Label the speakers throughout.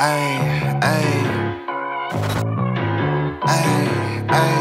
Speaker 1: Ay, ay, ay, ay.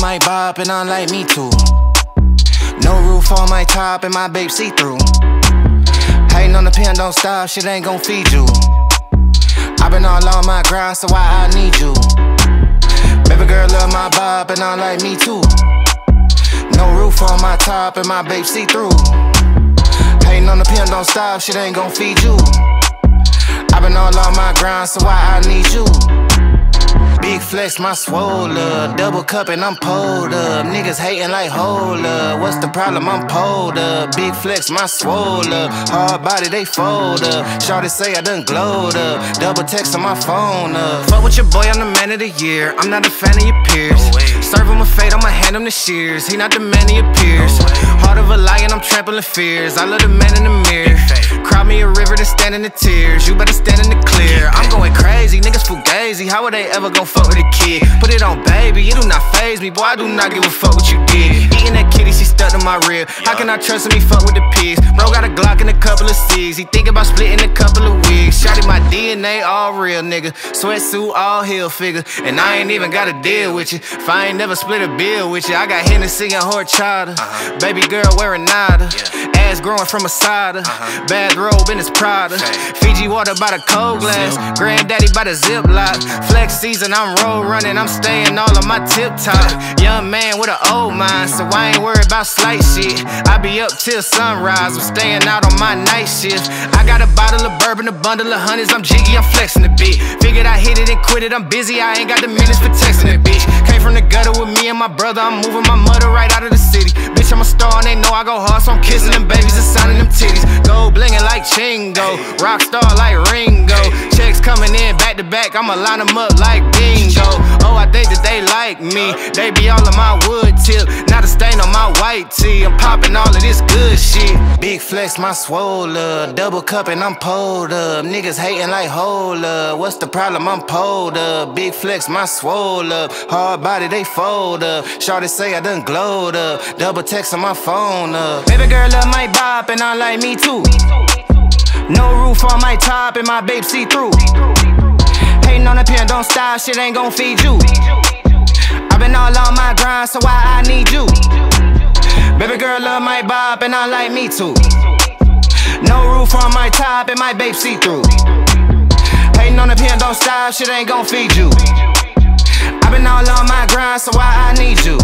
Speaker 1: Might bop and unlike me too. No roof on my top and my babe see-through. Hating on the pen, don't stop, shit ain't gon' feed you. I been all on my grind, so why I need you? Baby girl love my bop and unlike me too. No roof on my top and my babe see-through. Hating on the pen, don't stop, shit ain't gon' feed you. I been all on my grind, so why I need you? Big flex, my swole up. Double cup and I'm pulled up. Niggas hating like hold up. What's the problem? I'm pulled up. Big flex, my swole up. Hard body, they fold up. Shawty say I done glowed up. Double text on my phone up. Fuck with your boy, I'm the man of the year. I'm not a fan of your peers. Serve him a fate, I'ma hand him the shears. He not the man of your peers. Heart of a lion, I'm trampling fears. I love the man in the mirror. Cry me a river to stand in the tears. You better stand in the clear. I'm going crazy, niggas fugazi. How would they ever gon' fuck with a kid? Put it on baby, it do not faze me. Boy, I do not give a fuck what you did. Eating that kitty, she stuck to my rib. How can I trust him, he fuck with the pigs? Bro got a Glock and a couple of C's. He think about splitting a couple of wigs. Shotty my DNA all real, nigga. Sweatsuit all heel figure. And I ain't even gotta deal with you. If I ain't never split a bill with you. I got Hennessy and horchata. Baby girl wearing nada. Ass growing from a cider. Bathrobe in his Prada. Fiji water by the cold glass. Granddaddy by the Ziploc. Flex season, I'm road running. I'm staying all on my tip top. Young man with an old mind, so I ain't worried about slight shit. I be up till sunrise. I'm staying out on my night shift. I got a bottle of bourbon, a bundle of honeys. I'm jiggy, I'm flexing a bit. Figured I hit it and quit it. I'm busy, I ain't got the minutes for texting that bitch. Came from the gutter with me and my brother. I'm moving my mother right out of the city. Bitch, I'm a star and they know I go hard, so I'm kissing them babies and signing them titties. Gold blingin' like Chingo, rockstar like Ringo. Checks coming in back to back, I'ma line them up like bingo. Oh, I think that they like me. They be all on my wood tip, not a stain on my white tee. I'm popping all of this good shit. Big flex, my swole up. Double cup and I'm pulled up. Niggas hating like hold up. What's the problem? I'm pulled up. Big flex, my swole up. Hard body, they fold up. Shawty say I done glowed up. Double text on my phone up. Baby girl love my bop and I like me too. No roof on my top and my babe see through. Hating on the pen, don't stop, shit ain't gon' feed you. I been all on my grind, so why I need you? Baby girl love my bop and I like me too. No roof on my top and my babe see through. Hating on the pen, don't stop, shit ain't gon' feed you. I been all on my grind, so why I need you?